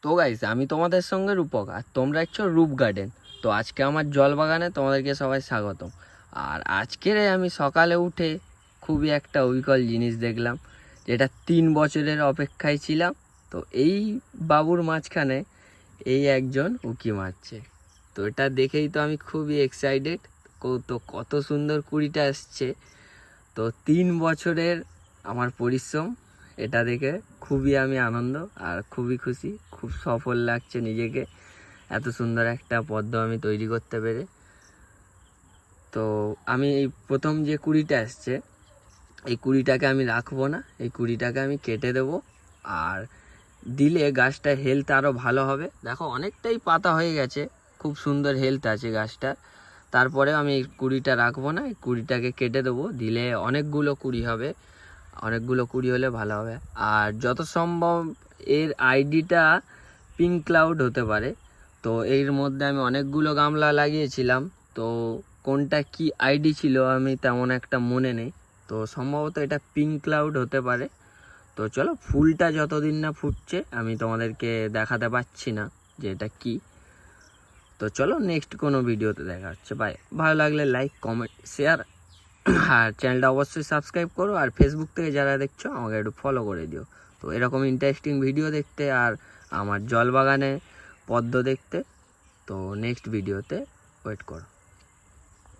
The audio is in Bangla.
তো গাইস, আমি তোমাদের সঙ্গে রূপক আর তোমরা একটু রূপ গার্ডেন। তো আজকে আমার জল বাগানে তোমাদেরকে সবাই স্বাগতম। আর আজকের আমি সকালে উঠে খুবই একটা অবিকল জিনিস দেখলাম, যেটা 3 বছরের অপেক্ষায় ছিলাম। তো এই বাবুর মাঝখানে এই একজন উঁকি মারছে। তো এটা দেখেই তো আমি খুবই এক্সাইটেড। তো কত সুন্দর কুড়িটা আসছে। তো 3 বছরের আমার পরিশ্রম, এটা দেখে খুবই আমি আনন্দ আর খুবই খুশি, খুব সফল লাগছে নিজেকে। এত সুন্দর একটা পদ্ম আমি তৈরি করতে পেরে। তো আমি এই প্রথম যে কুড়িটা আসছে, এই কুড়িটাকে আমি রাখবো না, এই কুড়িটাকে আমি কেটে দেবো। আর দিলে গাছটা হেলথ আরও ভালো হবে। দেখো অনেকটাই পাতা হয়ে গেছে, খুব সুন্দর হেলথ আছে গাছটার। তারপরেও আমি এই কুড়িটা রাখবো না, এই কুড়িটাকে কেটে দেবো। দিলে অনেকগুলো কুড়ি হবে, অনেকগুলো কুড়ি হলে ভালো হবে। আর যত সম্ভব এর আইডিটা পিঙ্ক ক্লাউড হতে পারে। তো এর মধ্যে আমি অনেকগুলো গামলা লাগিয়েছিলাম, তো কোনটা কি আইডি ছিল আমি তেমন একটা মনে নেই। তো সম্ভবত এটা পিঙ্ক ক্লাউড হতে পারে। তো চলো, ফুলটা যতদিন না ফুটছে আমি তোমাদেরকে দেখাতে পাচ্ছি না যে এটা কি। তো চলো, নেক্সট কোনো ভিডিওতে দেখা হচ্ছে। বাই। ভালো লাগলে লাইক, কমেন্ট, শেয়ার আর চ্যানেলটা অবশ্যই সাবস্ক্রাইব করো। আর ফেসবুক থেকে যারা দেখছো আমাকে একটু ফলো করে দিও। তো এরকম ইন্টারেস্টিং ভিডিও দেখতে আর আমার জল বাগানে পদ্ম দেখতে, তো নেক্সট ভিডিওতে ওয়েট করো।